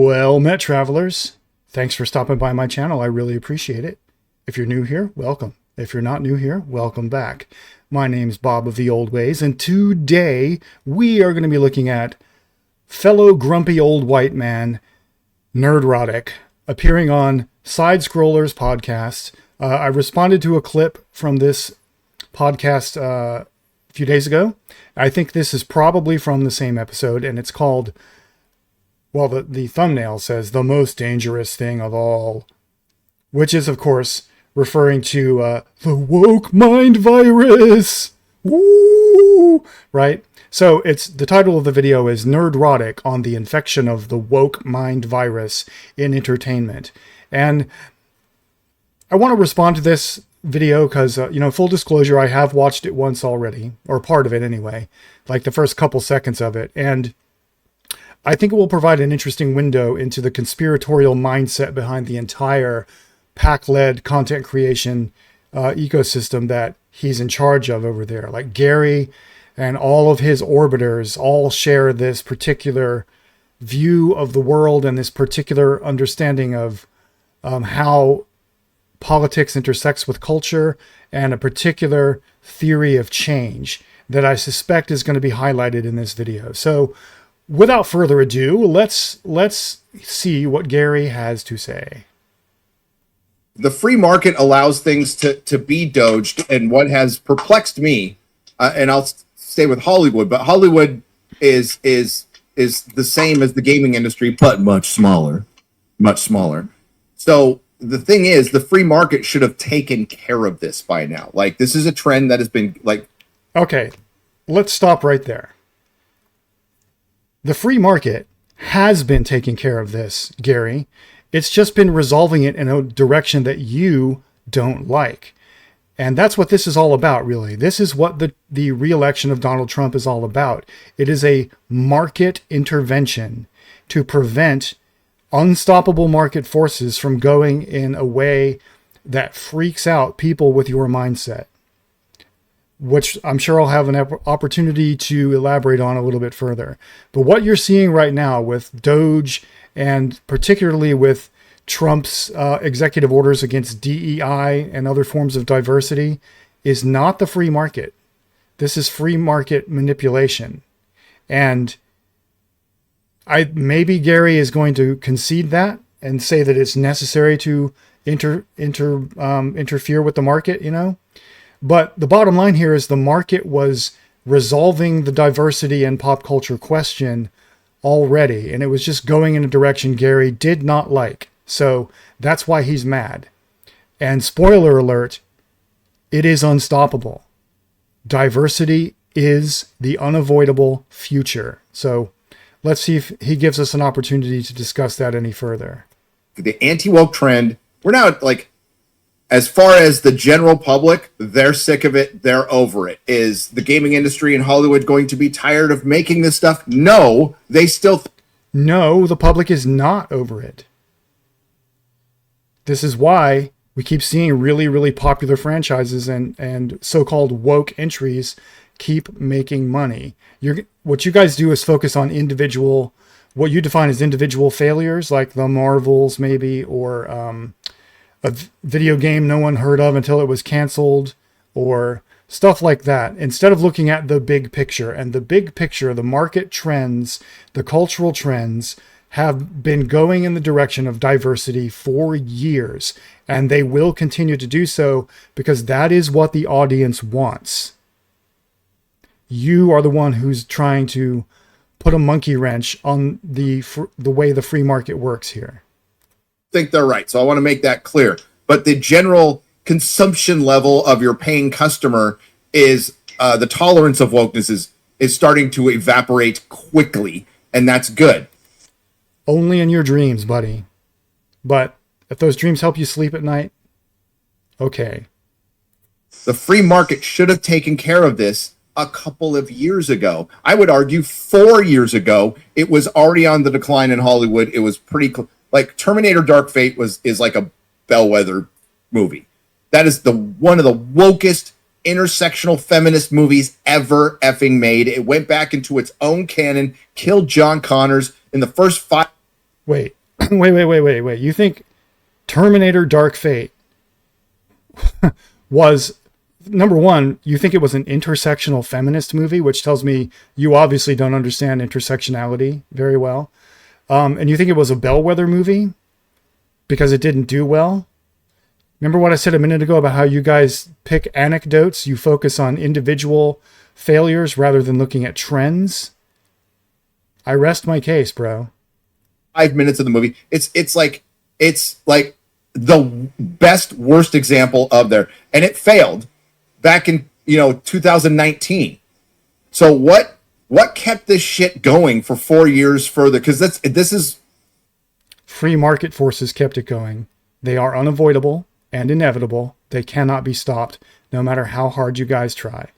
Well met, travelers. Thanks for stopping by my channel. I really appreciate it. If you're new here, welcome. If you're not new here, welcome back. My name's Bob of the Old Ways, and today we are going to be looking at fellow grumpy old white man, Nerdrotic, appearing on Side Scrollers podcast. I responded to a clip from this podcast a few days ago. I think this is probably from the same episode, and it's called, well, the thumbnail says The Most Dangerous Thing of All, which is, of course, referring to the woke mind virus. Woo! Right? So it's the title of the video is Nerdrotic on the infection of the woke mind virus in entertainment. And I want to respond to this video because, full disclosure, I have watched it once already, or part of it anyway, like the first couple seconds of it. And I think it will provide an interesting window into the conspiratorial mindset behind the entire Pakled content creation ecosystem that he's in charge of over there. Like Gary and all of his orbiters all share this particular view of the world and this particular understanding of how politics intersects with culture and a particular theory of change that I suspect is going to be highlighted in this video. So without further ado, let's see what Gary has to say. The free market allows things to be doged, and what has perplexed me, and I'll stay with Hollywood, but Hollywood is the same as the gaming industry, but much smaller. So the thing is, the free market should have taken care of this by now. Like, this is a trend that has been like... Okay, let's stop right there. The free market has been taking care of this, Gary. It's just been resolving it in a direction that you don't like. And that's what this is all about, really. This is what the re-election of Donald Trump is all about. It is a market intervention to prevent unstoppable market forces from going in a way that freaks out people with your mindset, which I'm sure I'll have an opportunity to elaborate on a little bit further. But what you're seeing right now with Doge, and particularly with Trump's executive orders against DEI and other forms of diversity, is not the free market. This is free market manipulation. And maybe Gary is going to concede that and say that it's necessary to interfere with the market, But the bottom line here is the market was resolving the diversity and pop culture question already, and it was just going in a direction Gary did not like. So that's why he's mad. And spoiler alert, it is unstoppable. Diversity is the unavoidable future. So let's see if he gives us an opportunity to discuss that any further. The anti-woke trend, we're now like... As far as the general public, they're sick of it. They're over it. Is the gaming industry in Hollywood going to be tired of making this stuff? No, they still... No, the public is not over it. This is why we keep seeing really, really popular franchises and so-called woke entries keep making money. What you guys do is focus on individual, what you define as individual failures, like the Marvels maybe, or... a video game no one heard of until it was canceled, or stuff like that, instead of looking at the big picture. And the big picture, the market trends, the cultural trends, have been going in the direction of diversity for years, and they will continue to do so because that is what the audience wants. You are the one who's trying to put a monkey wrench on the way the free market works here. Think they're right, so I want to make that clear. But the general consumption level of your paying customer is the tolerance of wokeness is starting to evaporate quickly, and that's good. Only in your dreams, buddy. But if those dreams help you sleep at night, okay. The free market should have taken care of this a couple of years ago. I would argue 4 years ago. It was already on the decline in Hollywood. It was pretty like Terminator Dark Fate is like a bellwether movie. That is one of the wokest intersectional feminist movies ever effing made. It went back into its own canon, killed John Connors in the first 5. Wait, Wait. You think Terminator Dark Fate was, number one, you think it was an intersectional feminist movie, which tells me you obviously don't understand intersectionality very well. And you think it was a bellwether movie because it didn't do well? Remember what I said a minute ago about how you guys pick anecdotes? You focus on individual failures rather than looking at trends? I rest my case, bro. 5 minutes of the movie. It's like the best worst example of there, and it failed back in 2019. So what kept this shit going for 4 years further? Because this is free market forces kept it going. They are unavoidable and inevitable. They cannot be stopped, no matter how hard you guys try.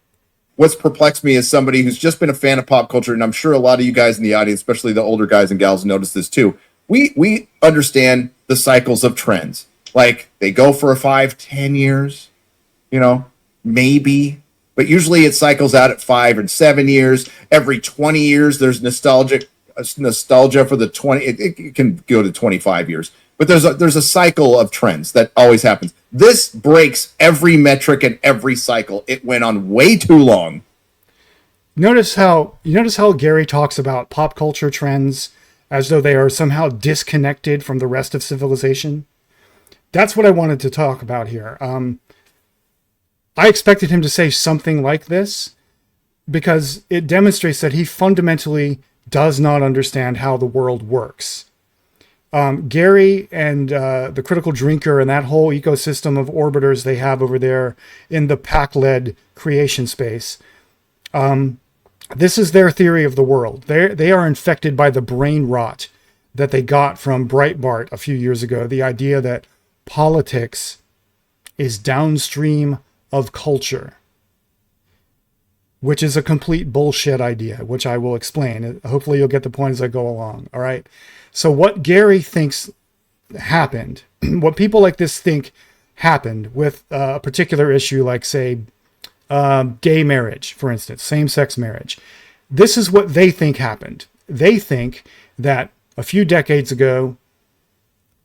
What's perplexed me as somebody who's just been a fan of pop culture, and I'm sure a lot of you guys in the audience, especially the older guys and gals, notice this too. We understand the cycles of trends. Like they go for 5-10 years, maybe, but usually it cycles out at 5 and 7 years. Every 20 years, there's nostalgia for the 20. It can go to 25 years, but there's a cycle of trends that always happens. This breaks every metric and every cycle. It went on way too long. Notice how Gary talks about pop culture trends as though they are somehow disconnected from the rest of civilization. That's what I wanted to talk about here. I expected him to say something like this because it demonstrates that he fundamentally does not understand how the world works. Gary and the Critical Drinker and that whole ecosystem of orbiters they have over there in the Pakled creation space, this is their theory of the world. They are infected by the brain rot that they got from Breitbart a few years ago. The idea that politics is downstream of culture, which is a complete bullshit idea, which I will explain. Hopefully you'll get the point as I go along. All right. So what Gary thinks happened, what people like this think happened with a particular issue, like say, gay marriage, for instance, same-sex marriage. This is what they think happened. They think that a few decades ago,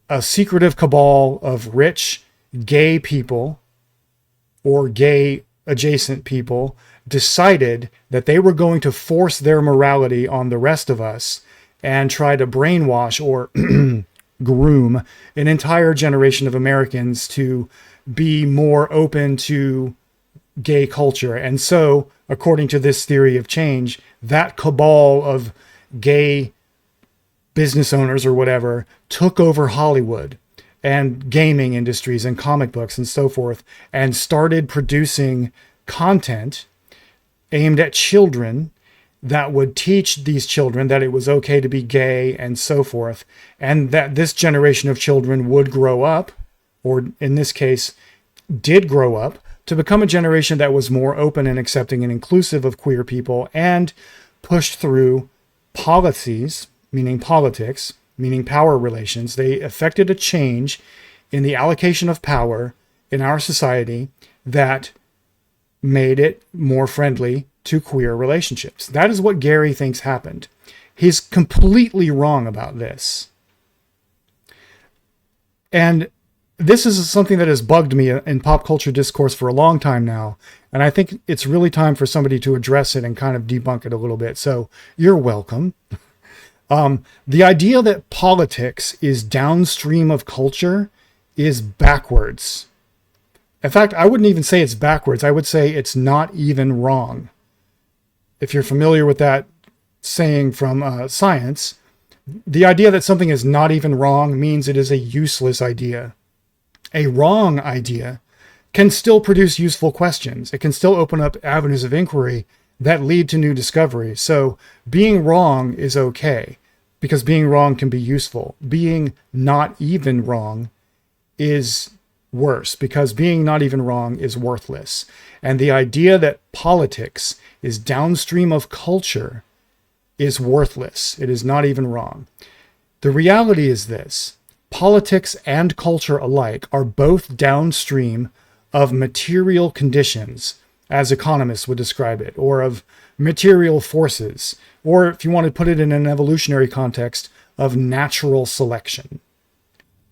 a secretive cabal of rich gay people or gay adjacent people decided that they were going to force their morality on the rest of us and try to brainwash or groom an entire generation of Americans to be more open to gay culture. And so, according to this theory of change, that cabal of gay business owners or whatever took over Hollywood and gaming industries and comic books and so forth and started producing content aimed at children that would teach these children that it was okay to be gay and so forth, and that this generation of children would grow up, or in this case, did grow up, to become a generation that was more open and accepting and inclusive of queer people and pushed through policies, meaning politics, meaning power relations. They effected a change in the allocation of power in our society that made it more friendly to queer relationships. That is what Gary thinks happened. He's completely wrong about this. And this is something that has bugged me in pop culture discourse for a long time now. And I think it's really time for somebody to address it and kind of debunk it a little bit. So you're welcome. The idea that politics is downstream of culture is backwards. In fact, I wouldn't even say it's backwards. I would say it's not even wrong. If you're familiar with that saying from science, the idea that something is not even wrong means it is a useless idea. A wrong idea can still produce useful questions. It can still open up avenues of inquiry that lead to new discovery. So being wrong is okay, because being wrong can be useful. Being not even wrong is worse, because being not even wrong is worthless. And the idea that politics is downstream of culture is worthless. It is not even wrong. The reality is this: politics and culture alike are both downstream of material conditions, as economists would describe it, or of material forces, or if you want to put it in an evolutionary context, of natural selection.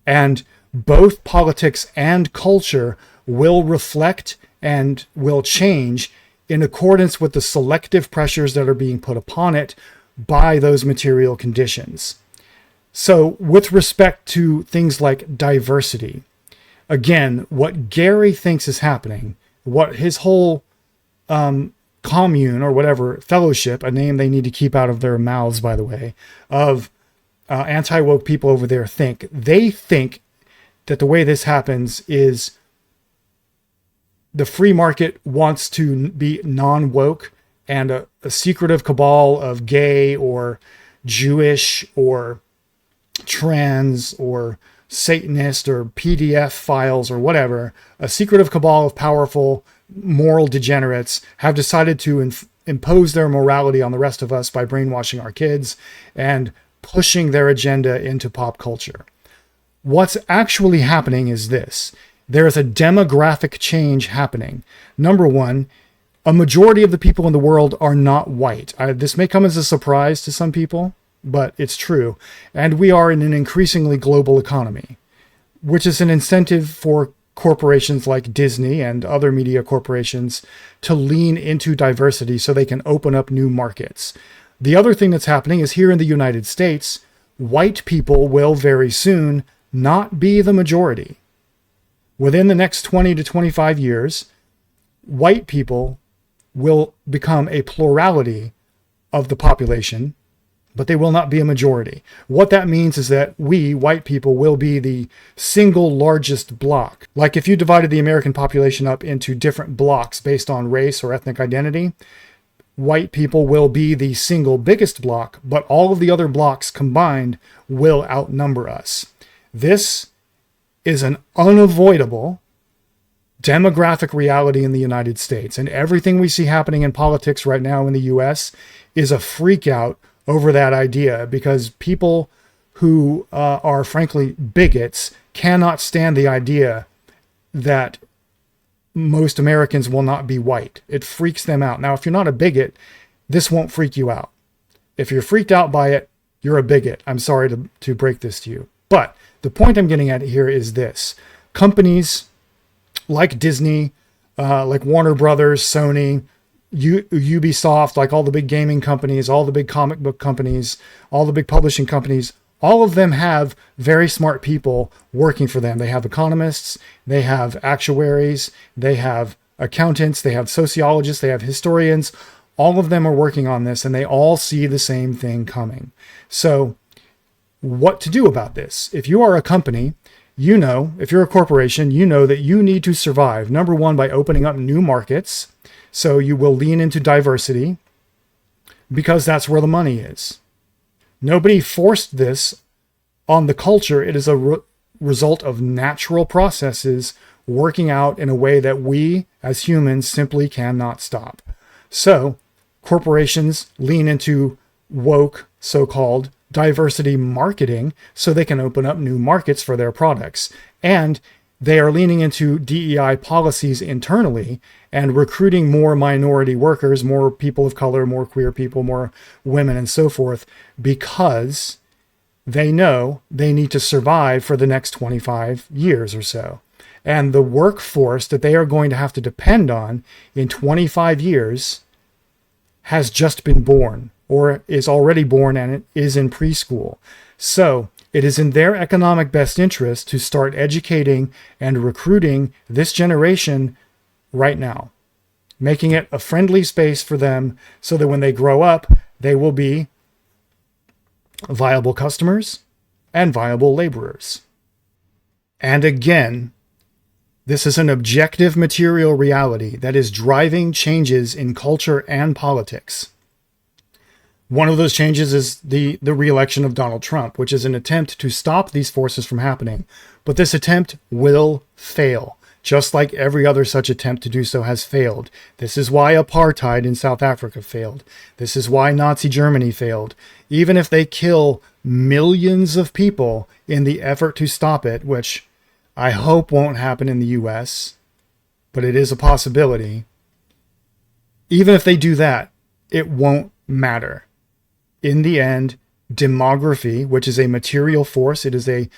And both politics and culture will reflect and will change in accordance with the selective pressures that are being put upon it by those material conditions. So with respect to things like diversity, again, what Gary thinks is happening, what his whole commune or whatever, fellowship, a name they need to keep out of their mouths, by the way, of anti-woke people over there think, they think that the way this happens is the free market wants to be non-woke, and a secretive cabal of gay or Jewish or trans or Satanist or PDF files or whatever, a secretive cabal of powerful moral degenerates have decided to impose their morality on the rest of us by brainwashing our kids and pushing their agenda into pop culture. What's actually happening is this. There is a demographic change happening. Number one, a majority of the people in the world are not white. This may come as a surprise to some people, but it's true. And we are in an increasingly global economy, which is an incentive for corporations like Disney and other media corporations to lean into diversity so they can open up new markets. The other thing that's happening is here in the United States, white people will very soon not be the majority. Within the next 20 to 25 years, white people will become a plurality of the population, but they will not be a majority. What that means is that we, white people, will be the single largest block. Like if you divided the American population up into different blocks based on race or ethnic identity, white people will be the single biggest block, but all of the other blocks combined will outnumber us. This is an unavoidable demographic reality in the United States. And everything we see happening in politics right now in the US is a freak out over that idea, because people who are frankly bigots cannot stand the idea that most Americans will not be white. It freaks them out. Now, if you're not a bigot, this won't freak you out. If you're freaked out by it, you're a bigot. I'm sorry to break this to you. But the point I'm getting at here is this. Companies like Disney, like Warner Brothers, Sony, Ubisoft, like all the big gaming companies, all the big comic book companies, all the big publishing companies, all of them have very smart people working for them. They have economists, they have actuaries, they have accountants, they have sociologists, they have historians. All of them are working on this, and they all see the same thing coming. So what to do about this? If you are a company, you know, if you're a corporation, you know that you need to survive. Number one, by opening up new markets. So you will lean into diversity because that's where the money is. Nobody forced this on the culture. It is a result of natural processes working out in a way that we as humans simply cannot stop. So corporations lean into woke, so-called diversity marketing so they can open up new markets for their products. And they are leaning into DEI policies internally and recruiting more minority workers, more people of color, more queer people, more women, and so forth, because they know they need to survive for the next 25 years or so. And the workforce that they are going to have to depend on in 25 years has just been born, or is already born and it is in preschool. So it is in their economic best interest to start educating and recruiting this generation right now, making it a friendly space for them so that when they grow up, they will be viable customers and viable laborers. And again, this is an objective material reality that is driving changes in culture and politics. One of those changes is the re-election of Donald Trump, which is an attempt to stop these forces from happening. But this attempt will fail, just like every other such attempt to do so has failed. This is why apartheid in South Africa failed. This is why Nazi Germany failed. Even if they kill millions of people in the effort to stop it, which I hope won't happen in the US, but it is a possibility. Even if they do that, it won't matter. In the end, demography, which is a material force. It is a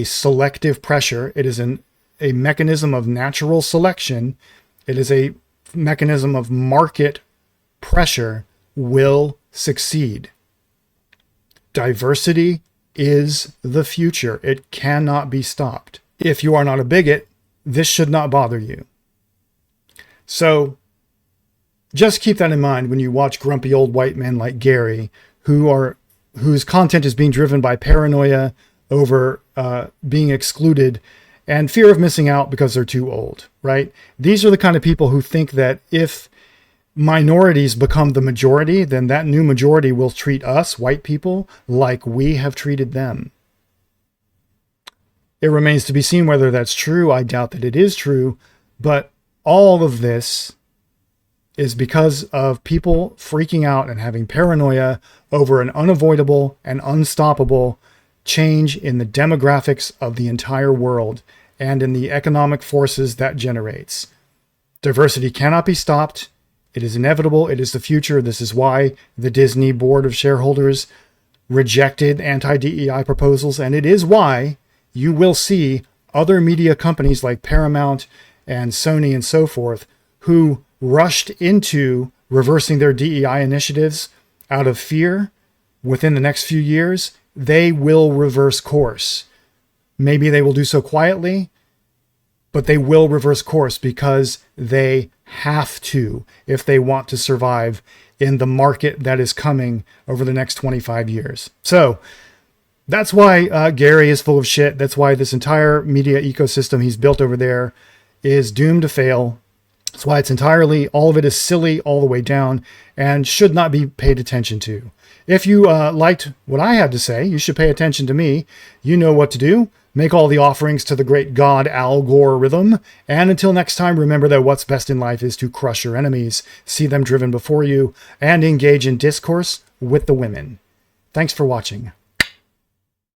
selective pressure. It is a mechanism of natural selection. It is a mechanism of market pressure, will succeed. Diversity is the future. It cannot be stopped. If you are not a bigot, this should not bother you. So just keep that in mind when you watch grumpy old white men like Gary, whose content is being driven by paranoia over being excluded and fear of missing out because they're too old, right? These are the kind of people who think that if minorities become the majority, then that new majority will treat us, white people, like we have treated them. It remains to be seen whether that's true. I doubt that it is true, but all of this is because of people freaking out and having paranoia over an unavoidable and unstoppable change in the demographics of the entire world and in the economic forces that generates. Diversity cannot be stopped. It is inevitable. It is the future. This is why the Disney board of shareholders rejected anti-DEI proposals, and it is why you will see other media companies like Paramount and Sony and so forth who rushed into reversing their DEI initiatives out of fear within the next few years. They will reverse course. Maybe they will do so quietly, but they will reverse course because they have to if they want to survive in the market that is coming over the next 25 years. So that's why Gary is full of shit. That's why this entire media ecosystem he's built over there is doomed to fail. That's why it's entirely, all of it is silly all the way down and should not be paid attention to. If you liked what I had to say, you should pay attention to me. You know what to do. Make all the offerings to the great god algorithm. And until next time, remember that what's best in life is to crush your enemies, see them driven before you, and engage in discourse with the women. Thanks for watching.